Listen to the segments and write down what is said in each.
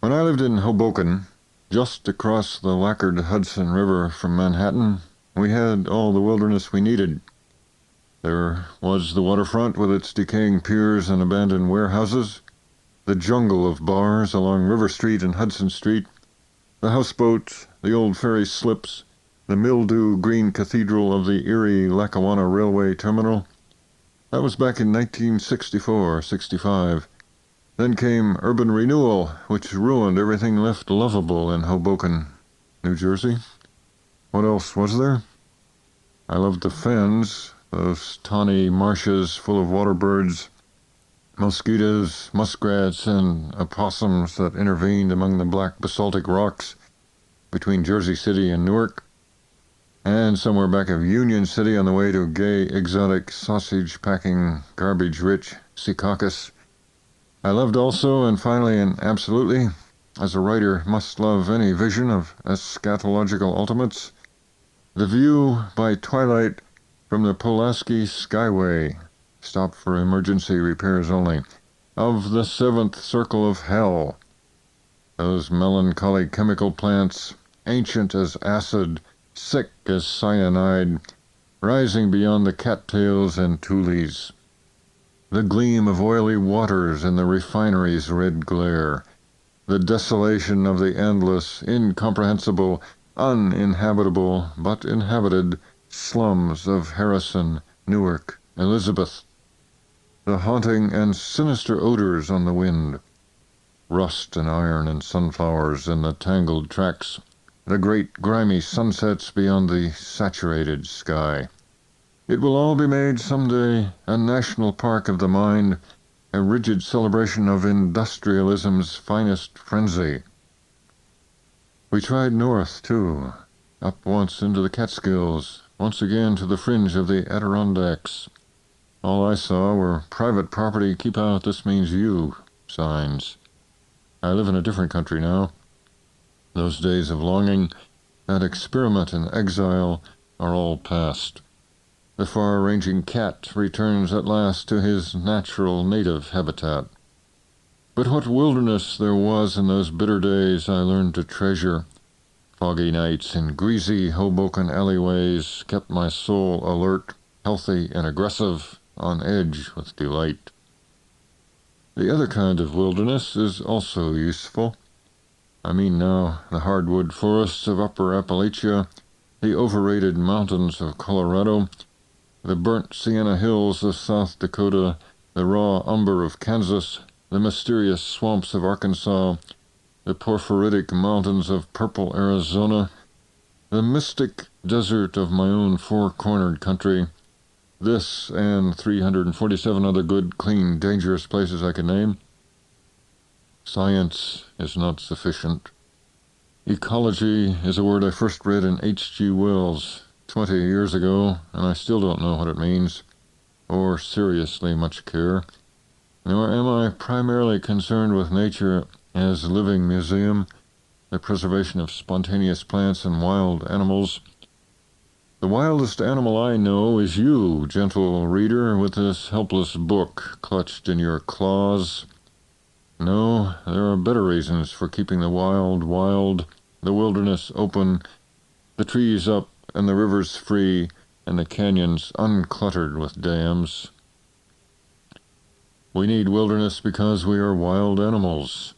When I lived in Hoboken, just across the lacquered Hudson River from Manhattan, we had all the wilderness we needed. There was the waterfront with its decaying piers and abandoned warehouses, the jungle of bars along River Street and Hudson Street, the houseboat, the old ferry slips, the mildew-green cathedral of the Erie-Lackawanna Railway Terminal. That was back in 1964-65. Then came urban renewal, which ruined everything left lovable in Hoboken, New Jersey. What else was there? I loved the fens, those tawny marshes full of water birds, mosquitoes, muskrats, and opossums that intervened among the black basaltic rocks between Jersey City and Newark, and somewhere back of Union City on the way to gay, exotic, sausage-packing, garbage-rich Secaucus. I loved also, and finally and absolutely, as a writer must love any vision of eschatological ultimates, the view by twilight from the Pulaski Skyway, stopped for emergency repairs only, of the seventh circle of hell. Those melancholy chemical plants, ancient as acid, sick as cyanide, rising beyond the cattails and tules. The gleam of oily waters in the refinery's red glare, the desolation of the endless, incomprehensible, uninhabitable, but inhabited slums of Harrison, Newark, Elizabeth, the haunting and sinister odors on the wind, rust and iron and sunflowers in the tangled tracks, the great grimy sunsets beyond the saturated sky. It will all be made someday a national park of the mind, a rigid celebration of industrialism's finest frenzy. We tried north, too, up once into the Catskills, once again to the fringe of the Adirondacks. All I saw were private property, keep out, this means you signs. I live in a different country now. Those days of longing, that experiment in exile, are all past. The far-ranging cat returns at last to his natural native habitat. But what wilderness there was in those bitter days I learned to treasure. Foggy nights in greasy Hoboken alleyways kept my soul alert, healthy and aggressive, on edge with delight. The other kind of wilderness is also useful. I mean now the hardwood forests of Upper Appalachia, the overrated mountains of Colorado, the burnt sienna hills of South Dakota, the raw umber of Kansas, the mysterious swamps of Arkansas, the porphyritic mountains of purple Arizona, the mystic desert of my own four-cornered country, this and 347 other good, clean, dangerous places I can name. Science is not sufficient. Ecology is a word I first read in H.G. Wells 20 years ago, and I still don't know what it means, or seriously much care. Nor am I primarily concerned with nature as a living museum, the preservation of spontaneous plants and wild animals. The wildest animal I know is you, gentle reader, with this helpless book clutched in your claws. No, there are better reasons for keeping the wild wild, the wilderness open, the trees up and the rivers free, and the canyons uncluttered with dams. We need wilderness because we are wild animals.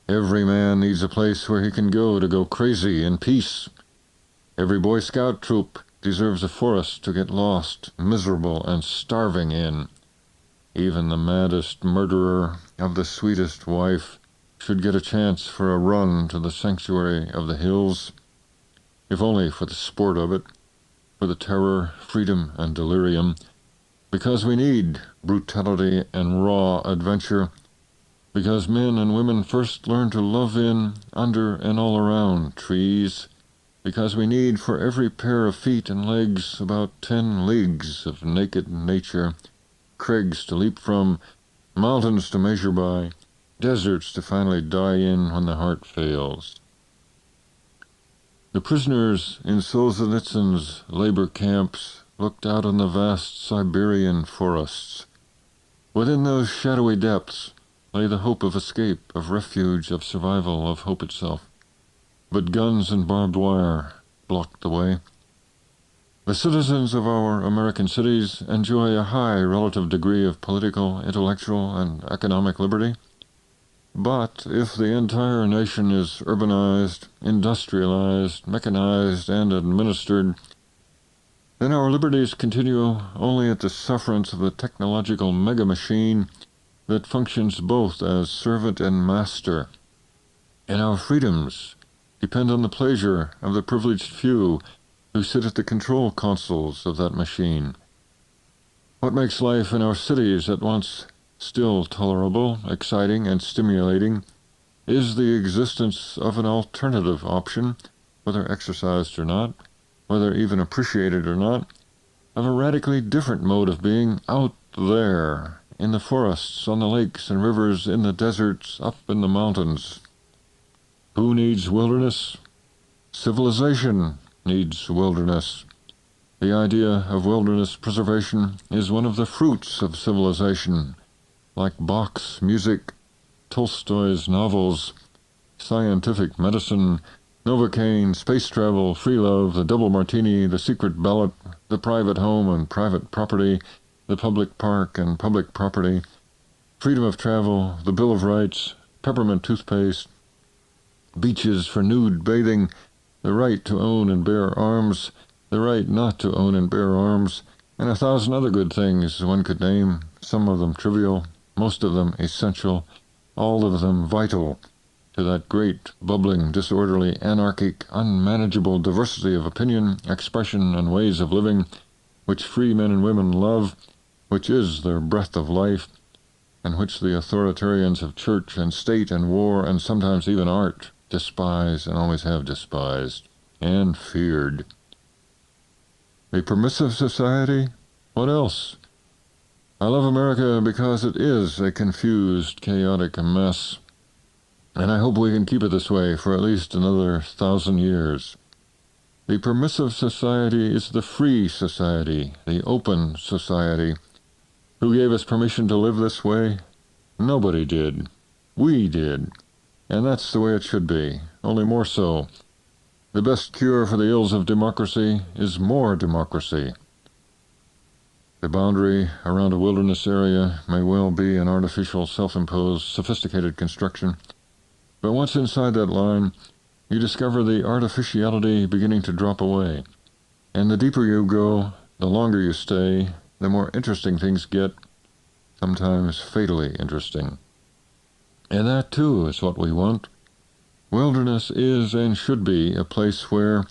Every man needs a place where he can go to go crazy in peace. Every Boy Scout troop deserves a forest to get lost, miserable, and starving in. Even the maddest murderer of the sweetest wife should get a chance for a run to the sanctuary of the hills, if only for the sport of it, for the terror, freedom, and delirium, because we need brutality and raw adventure, because men and women first learn to love in, under, and all around trees, because we need for every pair of feet and legs about 10 leagues of naked nature, crags to leap from, mountains to measure by, deserts to finally die in when the heart fails. The prisoners in Solzhenitsyn's labor camps looked out on the vast Siberian forests. Within those shadowy depths lay the hope of escape, of refuge, of survival, of hope itself. But guns and barbed wire blocked the way. The citizens of our American cities enjoy a high relative degree of political, intellectual, and economic liberty. But if the entire nation is urbanized, industrialized, mechanized, and administered, then our liberties continue only at the sufferance of the technological mega-machine that functions both as servant and master. And our freedoms depend on the pleasure of the privileged few who sit at the control consoles of that machine. What makes life in our cities at once still tolerable, exciting, and stimulating is the existence of an alternative option, whether exercised or not, whether even appreciated or not, of a radically different mode of being out there, in the forests, on the lakes and rivers, in the deserts, up in the mountains. Who needs wilderness? Civilization needs wilderness. The idea of wilderness preservation is one of the fruits of civilization, like Bach's music, Tolstoy's novels, scientific medicine, Novocaine, space travel, free love, the double martini, the secret ballot, the private home and private property, the public park and public property, freedom of travel, the Bill of Rights, peppermint toothpaste, beaches for nude bathing, the right to own and bear arms, the right not to own and bear arms, and 1,000 other good things one could name, some of them trivial, most of them essential, all of them vital to that great, bubbling, disorderly, anarchic, unmanageable diversity of opinion, expression, and ways of living, which free men and women love, which is their breath of life, and which the authoritarians of church and state and war and sometimes even art despise and always have despised and feared. A permissive society? What else? I love America because it is a confused, chaotic mess, and I hope we can keep it this way for at least another 1,000 years. The permissive society is the free society, the open society. Who gave us permission to live this way? Nobody did. We did. And that's the way it should be, only more so. The best cure for the ills of democracy is more democracy. The boundary around a wilderness area may well be an artificial, self-imposed, sophisticated construction, but once inside that line, you discover the artificiality beginning to drop away. And the deeper you go, the longer you stay, the more interesting things get, sometimes fatally interesting. And that, too, is what we want. Wilderness is and should be a place where,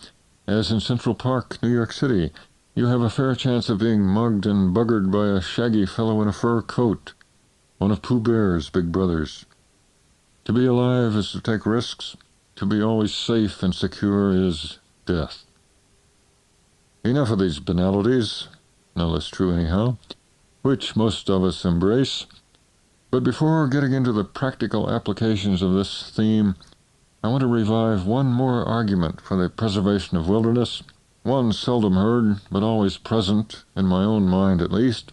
as in Central Park, New York City, you have a fair chance of being mugged and buggered by a shaggy fellow in a fur coat, one of Pooh Bear's big brothers. To be alive is to take risks. To be always safe and secure is death. Enough of these banalities, no less true anyhow, which most of us embrace. But before getting into the practical applications of this theme, I want to revive one more argument for the preservation of wilderness, one seldom heard, but always present, in my own mind at least,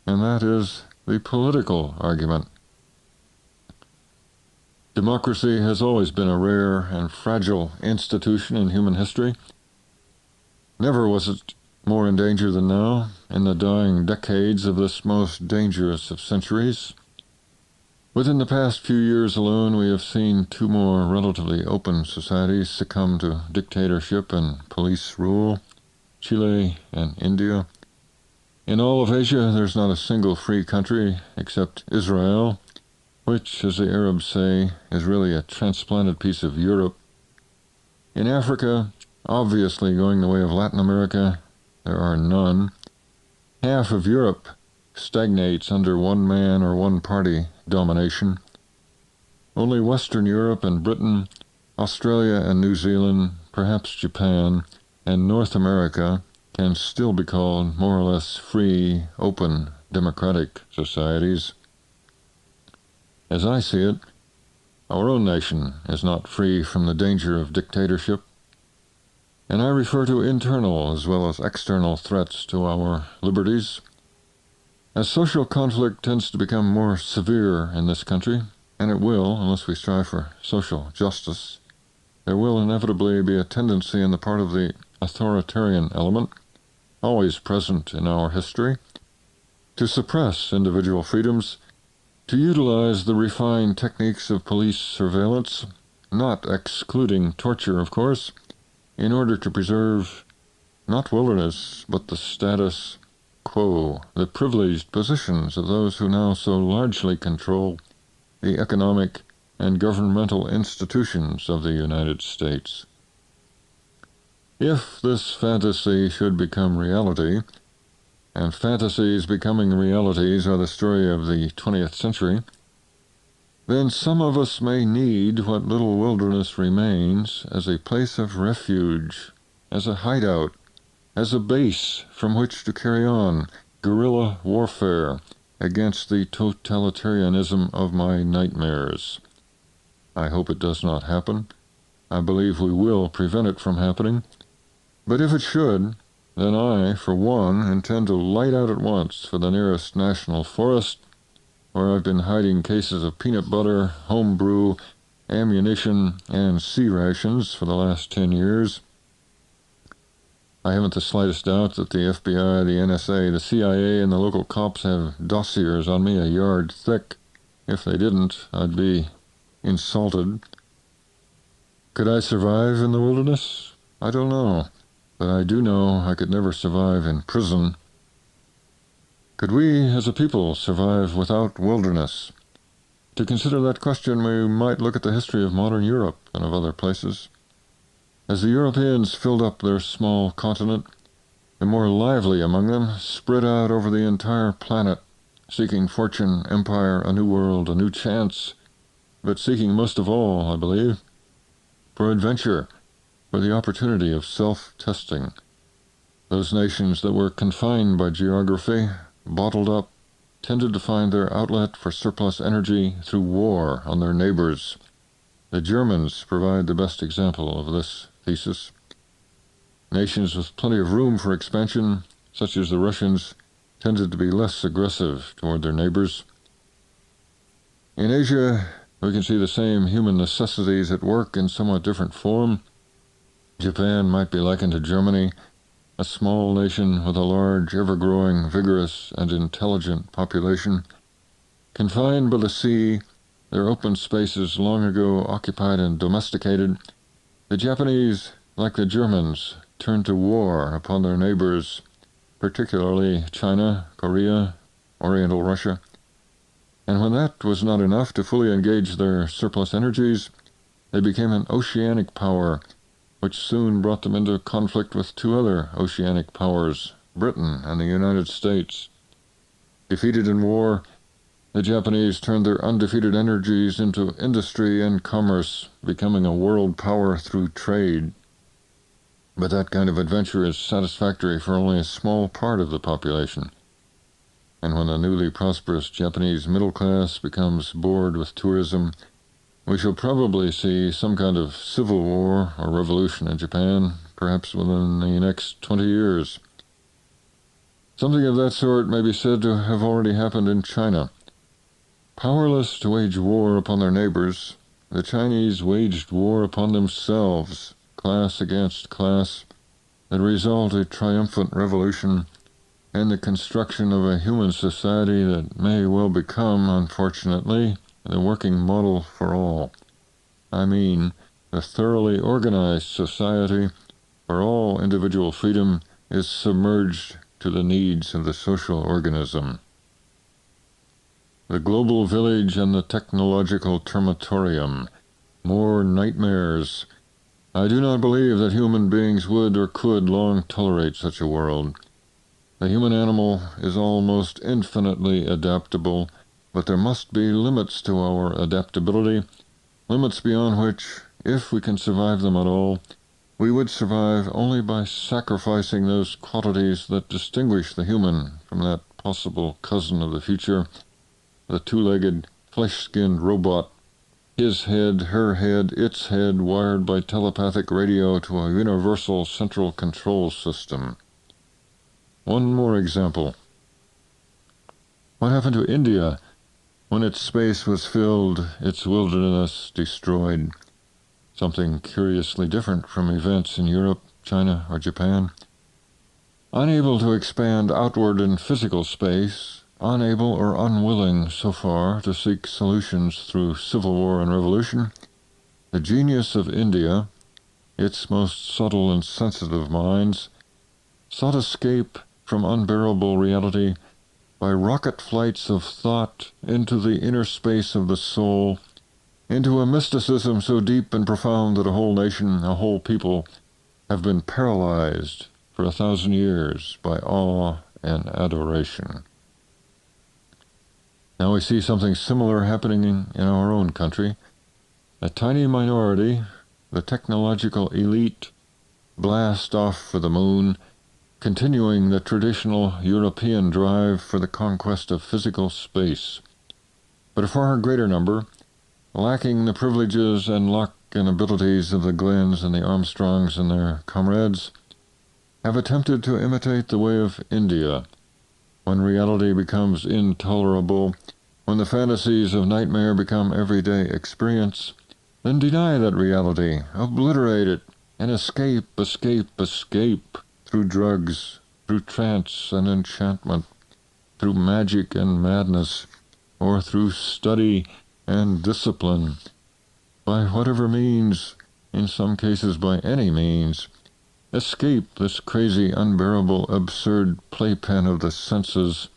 and that is the political argument. Democracy has always been a rare and fragile institution in human history. Never was it more in danger than now, in the dying decades of this most dangerous of centuries. Within the past few years alone, we have seen 2 more relatively open societies succumb to dictatorship and police rule, Chile and India. In all of Asia, there's not a single free country except Israel, which, as the Arabs say, is really a transplanted piece of Europe. In Africa, obviously going the way of Latin America, there are none. Half of Europe stagnates under one man or one party domination. Only Western Europe and Britain, Australia and New Zealand, perhaps Japan, and North America can still be called more or less free, open, democratic societies. As I see it, our own nation is not free from the danger of dictatorship, and I refer to internal as well as external threats to our liberties. As social conflict tends to become more severe in this country, and it will unless we strive for social justice, there will inevitably be a tendency on the part of the authoritarian element, always present in our history, to suppress individual freedoms, to utilize the refined techniques of police surveillance, not excluding torture, of course, in order to preserve not wilderness, but the status quo, the privileged positions of those who now so largely control the economic and governmental institutions of the United States. If this fantasy should become reality, and fantasies becoming realities are the story of the 20th century, then some of us may need what little wilderness remains as a place of refuge, as a hideout, as a base from which to carry on guerrilla warfare against the totalitarianism of my nightmares. I hope it does not happen. I believe we will prevent it from happening. But if it should, then I, for one, intend to light out at once for the nearest national forest, where I've been hiding cases of peanut butter, home brew, ammunition, and sea rations for the last 10 years. I haven't the slightest doubt that the FBI, the NSA, the CIA, and the local cops have dossiers on me a yard thick. If they didn't, I'd be insulted. Could I survive in the wilderness? I don't know, but I do know I could never survive in prison. Could we, as a people, survive without wilderness? To consider that question, we might look at the history of modern Europe and of other places. As the Europeans filled up their small continent, the more lively among them spread out over the entire planet, seeking fortune, empire, a new world, a new chance, but seeking most of all, I believe, for adventure, for the opportunity of self-testing. Those nations that were confined by geography, bottled up, tended to find their outlet for surplus energy through war on their neighbors. The Germans provide the best example of this thesis. Nations with plenty of room for expansion, such as the Russians, tended to be less aggressive toward their neighbors. In Asia, we can see the same human necessities at work in somewhat different form. Japan might be likened to Germany, a small nation with a large, ever-growing, vigorous, and intelligent population. Confined by the sea, their open spaces long ago occupied and domesticated, the Japanese, like the Germans, turned to war upon their neighbors, particularly China, Korea, Oriental Russia. And when that was not enough to fully engage their surplus energies, they became an oceanic power, which soon brought them into conflict with two other oceanic powers, Britain and the United States. Defeated in war, the Japanese turned their undefeated energies into industry and commerce, becoming a world power through trade. But that kind of adventure is satisfactory for only a small part of the population. And when the newly prosperous Japanese middle class becomes bored with tourism, we shall probably see some kind of civil war or revolution in Japan, perhaps within the next 20 years. Something of that sort may be said to have already happened in China. Powerless to wage war upon their neighbors, the Chinese waged war upon themselves, class against class, that resulted a triumphant revolution and the construction of a human society that may well become, unfortunately, the working model for all. I mean, the thoroughly organized society where all individual freedom is submerged to the needs of the social organism. The global village and the technological termitorium. More nightmares. I do not believe that human beings would or could long tolerate such a world. The human animal is almost infinitely adaptable, but there must be limits to our adaptability, limits beyond which, if we can survive them at all, we would survive only by sacrificing those qualities that distinguish the human from that possible cousin of the future, the two-legged, flesh-skinned robot, his head, her head, its head, wired by telepathic radio to a universal central control system. One more example. What happened to India when its space was filled, its wilderness destroyed? Something curiously different from events in Europe, China, or Japan. Unable to expand outward in physical space, unable or unwilling so far to seek solutions through civil war and revolution, the genius of India, its most subtle and sensitive minds, sought escape from unbearable reality by rocket flights of thought into the inner space of the soul, into a mysticism so deep and profound that a whole nation, a whole people, have been paralyzed for 1,000 years by awe and adoration. Now we see something similar happening in our own country. A tiny minority, the technological elite, blast off for the moon, continuing the traditional European drive for the conquest of physical space. But a far greater number, lacking the privileges and luck and abilities of the Glenns and the Armstrongs and their comrades, have attempted to imitate the way of India. When reality becomes intolerable, when the fantasies of nightmare become everyday experience, then deny that reality, obliterate it, and escape through drugs, through trance and enchantment, through magic and madness, or through study and discipline, by whatever means, in some cases by any means. Escape this crazy, unbearable, absurd playpen of the senses,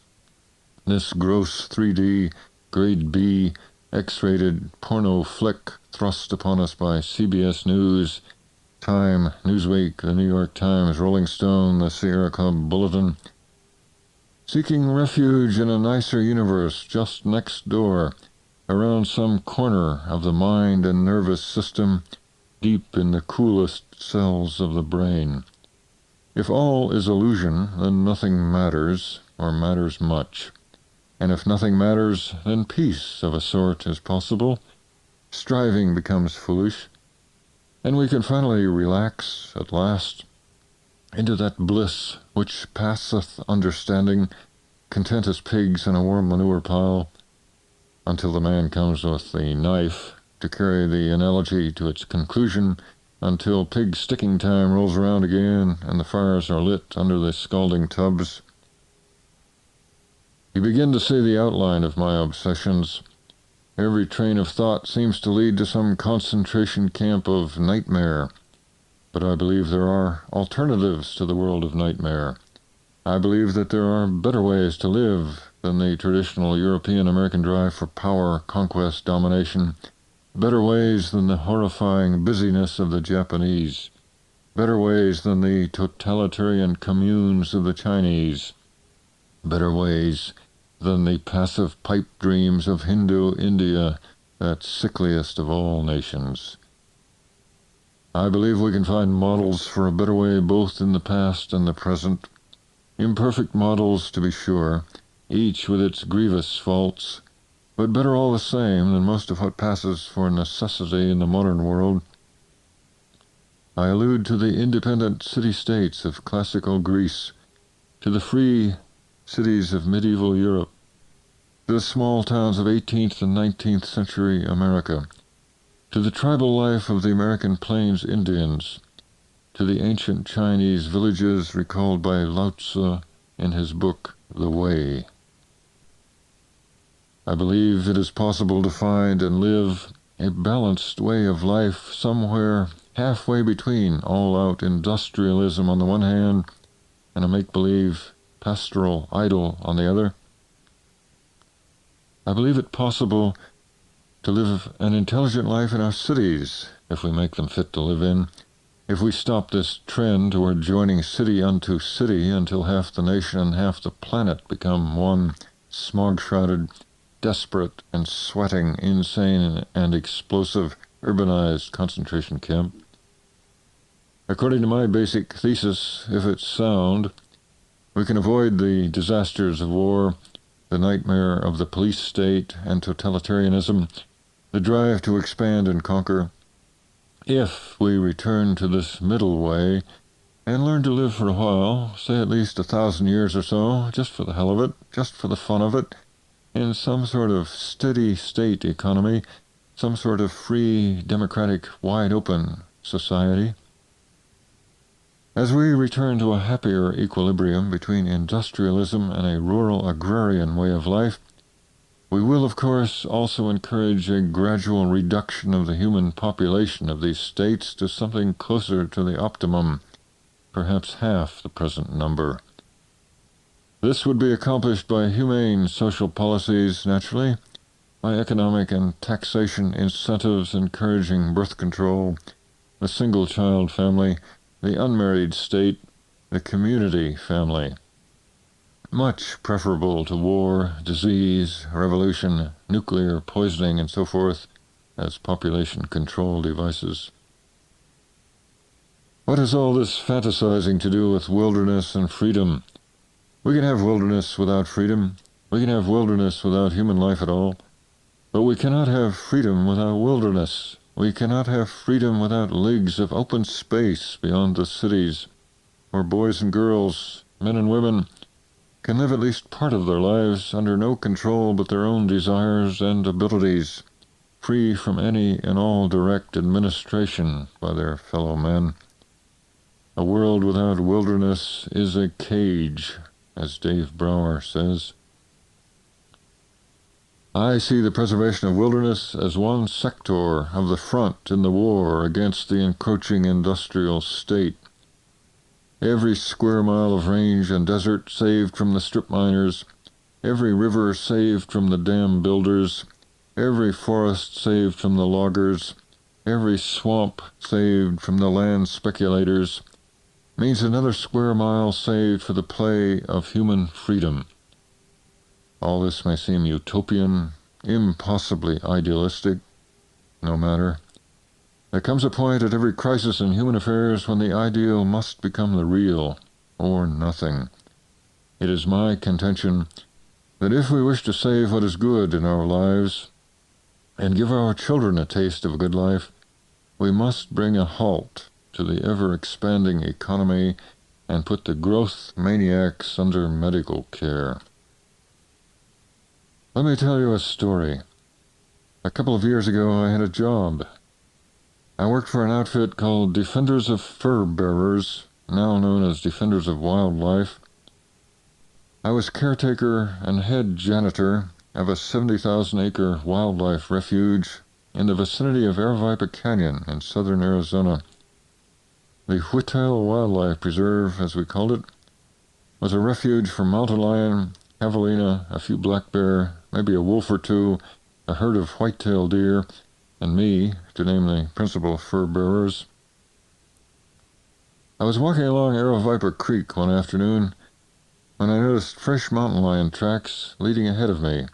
this gross 3D, grade B, X-rated porno flick thrust upon us by CBS News, Time, Newsweek, the New York Times, Rolling Stone, the Sierra Club Bulletin, seeking refuge in a nicer universe just next door, around some corner of the mind and nervous system, deep in the coolest cells of the brain. If all is illusion, then nothing matters, or matters much. And if nothing matters, then peace of a sort is possible. Striving becomes foolish, and we can finally relax, at last, into that bliss which passeth understanding, content as pigs in a warm manure pile, until the man comes with the knife to carry the analogy to its conclusion, until pig sticking time rolls around again and the fires are lit under the scalding tubs. You begin to see the outline of my obsessions. Every train of thought seems to lead to some concentration camp of nightmare, but I believe there are alternatives to the world of nightmare. I believe that there are better ways to live than the traditional European-American drive for power, conquest, domination, better ways than the horrifying busyness of the Japanese, better ways than the totalitarian communes of the Chinese, better ways than the passive pipe dreams of Hindu India, that sickliest of all nations. I believe we can find models for a better way both in the past and the present, imperfect models to be sure, each with its grievous faults, but better all the same than most of what passes for necessity in the modern world. I allude to the independent city-states of classical Greece, to the free cities of medieval Europe, to the small towns of 18th and 19th century America, to the tribal life of the American Plains Indians, to the ancient Chinese villages recalled by Lao Tzu in his book, The Way. I believe it is possible to find and live a balanced way of life somewhere halfway between all-out industrialism on the one hand and a make-believe pastoral idyll on the other. I believe it possible to live an intelligent life in our cities if we make them fit to live in, if we stop this trend toward joining city unto city until half the nation and half the planet become one smog-shrouded, desperate and sweating, insane and explosive, urbanized concentration camp. According to my basic thesis, if it's sound, we can avoid the disasters of war, the nightmare of the police state and totalitarianism, the drive to expand and conquer, if we return to this middle way and learn to live for a while, say at least 1,000 years or so, just for the hell of it, just for the fun of it, in some sort of steady state economy, some sort of free, democratic, wide-open society. As we return to a happier equilibrium between industrialism and a rural agrarian way of life, we will, of course, also encourage a gradual reduction of the human population of these states to something closer to the optimum, perhaps half the present number. This would be accomplished by humane social policies, naturally, by economic and taxation incentives encouraging birth control, the single-child family, the unmarried state, the community family. Much preferable to war, disease, revolution, nuclear poisoning, and so forth as population control devices. What has all this fantasizing to do with wilderness and freedom? We can have wilderness without freedom. We can have wilderness without human life at all. But we cannot have freedom without wilderness. We cannot have freedom without leagues of open space beyond the cities, where boys and girls, men and women, can live at least part of their lives under no control but their own desires and abilities, free from any and all direct administration by their fellow men. A world without wilderness is a cage, as Dave Brower says. I see the preservation of wilderness as one sector of the front in the war against the encroaching industrial state. Every square mile of range and desert saved from the strip miners, every river saved from the dam builders, every forest saved from the loggers, every swamp saved from the land speculators, means another square mile saved for the play of human freedom. All this may seem utopian, impossibly idealistic. No matter. There comes a point at every crisis in human affairs when the ideal must become the real, or nothing. It is my contention that if we wish to save what is good in our lives and give our children a taste of a good life, we must bring a halt to the ever-expanding economy and put the growth maniacs under medical care. Let me tell you a story. A couple of years ago, I had a job. I worked for an outfit called Defenders of Fur Bearers, now known as Defenders of Wildlife. I was caretaker and head janitor of a 70,000-acre wildlife refuge in the vicinity of Aravaipa Canyon in southern Arizona. The Whitetail Wildlife Preserve, as we called it, was a refuge for mountain lion, javelina, a few black bear, maybe a wolf or two, a herd of white-tailed deer, and me, to name the principal fur bearers. I was walking along Aravaipa Creek one afternoon when I noticed fresh mountain lion tracks leading ahead of me.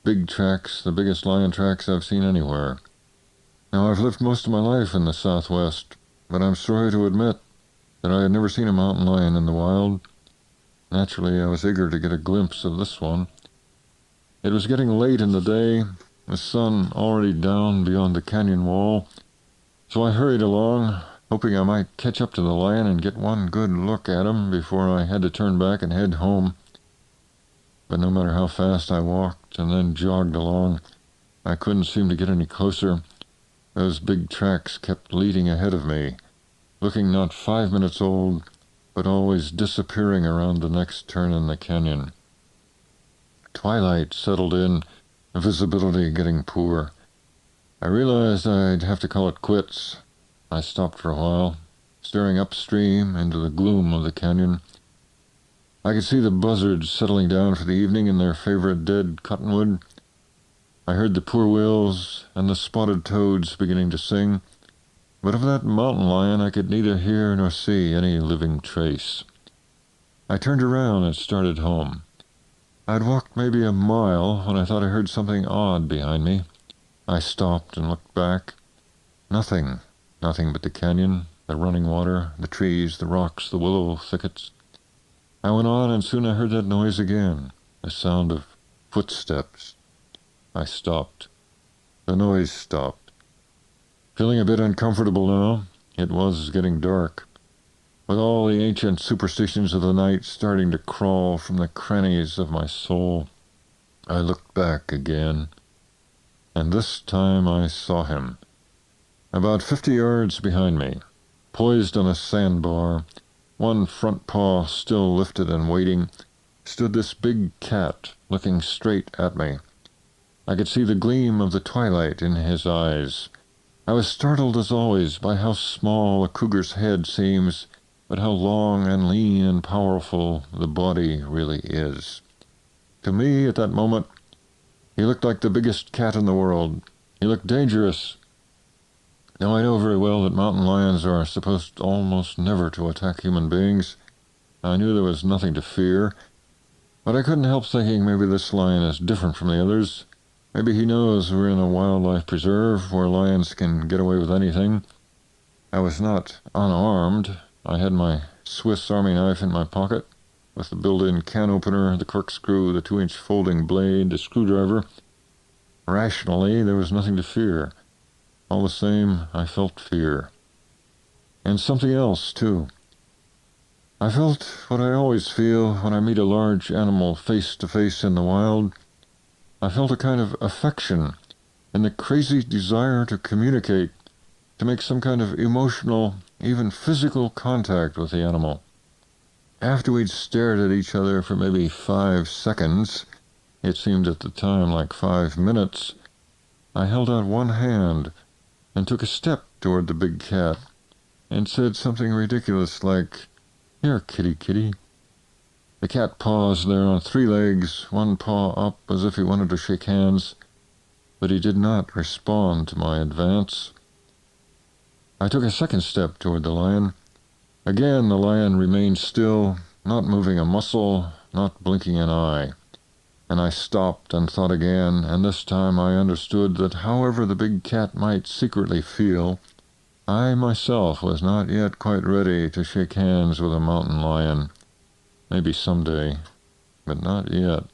Big tracks, the biggest lion tracks I've seen anywhere. Now, I've lived most of my life in the Southwest, but I'm sorry to admit that I had never seen a mountain lion in the wild. Naturally, I was eager to get a glimpse of this one. It was getting late in the day, the sun already down beyond the canyon wall, so I hurried along, hoping I might catch up to the lion and get one good look at him before I had to turn back and head home. But no matter how fast I walked and then jogged along, I couldn't seem to get any closer. Those big tracks kept leading ahead of me, looking not 5 minutes old, but always disappearing around the next turn in the canyon. Twilight settled in, visibility getting poor. I realized I'd have to call it quits. I stopped for a while, staring upstream into the gloom of the canyon. I could see the buzzards settling down for the evening in their favorite dead cottonwood. I heard the poor wills and the spotted toads beginning to sing, but of that mountain lion I could neither hear nor see any living trace. I turned around and started home. I'd walked maybe a mile when I thought I heard something odd behind me. I stopped and looked back. Nothing but the canyon, the running water, the trees, the rocks, the willow thickets. I went on, and soon I heard that noise again, the sound of footsteps. I stopped. The noise stopped. Feeling a bit uncomfortable now, it was getting dark, with all the ancient superstitions of the night starting to crawl from the crannies of my soul. I looked back again, and this time I saw him. About 50 yards behind me, poised on a sandbar, one front paw still lifted and waiting, stood this big cat looking straight at me. I could see the gleam of the twilight in his eyes. I was startled as always by how small a cougar's head seems, but how long and lean and powerful the body really is. To me, at that moment, he looked like the biggest cat in the world. He looked dangerous. Now, I know very well that mountain lions are supposed almost never to attack human beings. I knew there was nothing to fear, but I couldn't help thinking maybe this lion is different from the others. Maybe he knows we're in a wildlife preserve where lions can get away with anything. I was not unarmed. I had my Swiss Army knife in my pocket, with the built-in can opener, the corkscrew, the 2-inch folding blade, the screwdriver. Rationally, there was nothing to fear. All the same, I felt fear. And something else, too. I felt what I always feel when I meet a large animal face to face in the wild. I felt a kind of affection and the crazy desire to communicate, to make some kind of emotional, even physical contact with the animal. After we'd stared at each other for maybe 5 seconds, it seemed at the time like 5 minutes, I held out one hand and took a step toward the big cat and said something ridiculous like, "Here, kitty, kitty." The cat paused there on 3 legs, one paw up as if he wanted to shake hands, but he did not respond to my advance. I took a second step toward the lion. Again the lion remained still, not moving a muscle, not blinking an eye. And I stopped and thought again, and this time I understood that however the big cat might secretly feel, I myself was not yet quite ready to shake hands with a mountain lion. Maybe someday, but not yet.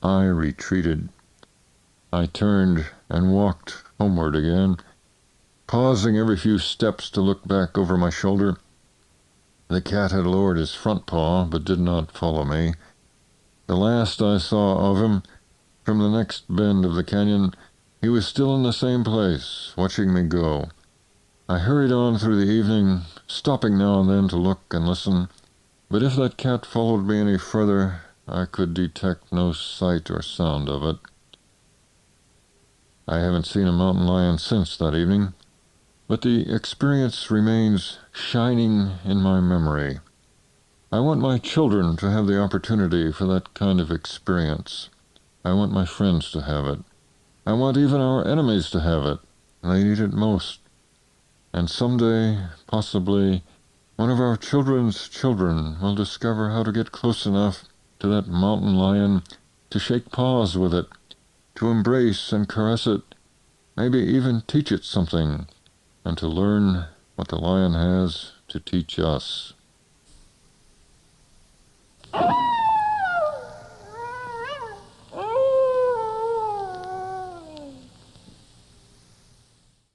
I retreated. I turned and walked homeward again, pausing every few steps to look back over my shoulder. The cat had lowered his front paw, but did not follow me. The last I saw of him, from the next bend of the canyon, he was still in the same place, watching me go. I hurried on through the evening, stopping now and then to look and listen, but if that cat followed me any further, I could detect no sight or sound of it. I haven't seen a mountain lion since that evening, but the experience remains shining in my memory. I want my children to have the opportunity for that kind of experience. I want my friends to have it. I want even our enemies to have it. They need it most. And someday, possibly, one of our children's children will discover how to get close enough to that mountain lion to shake paws with it, to embrace and caress it, maybe even teach it something, and to learn what the lion has to teach us.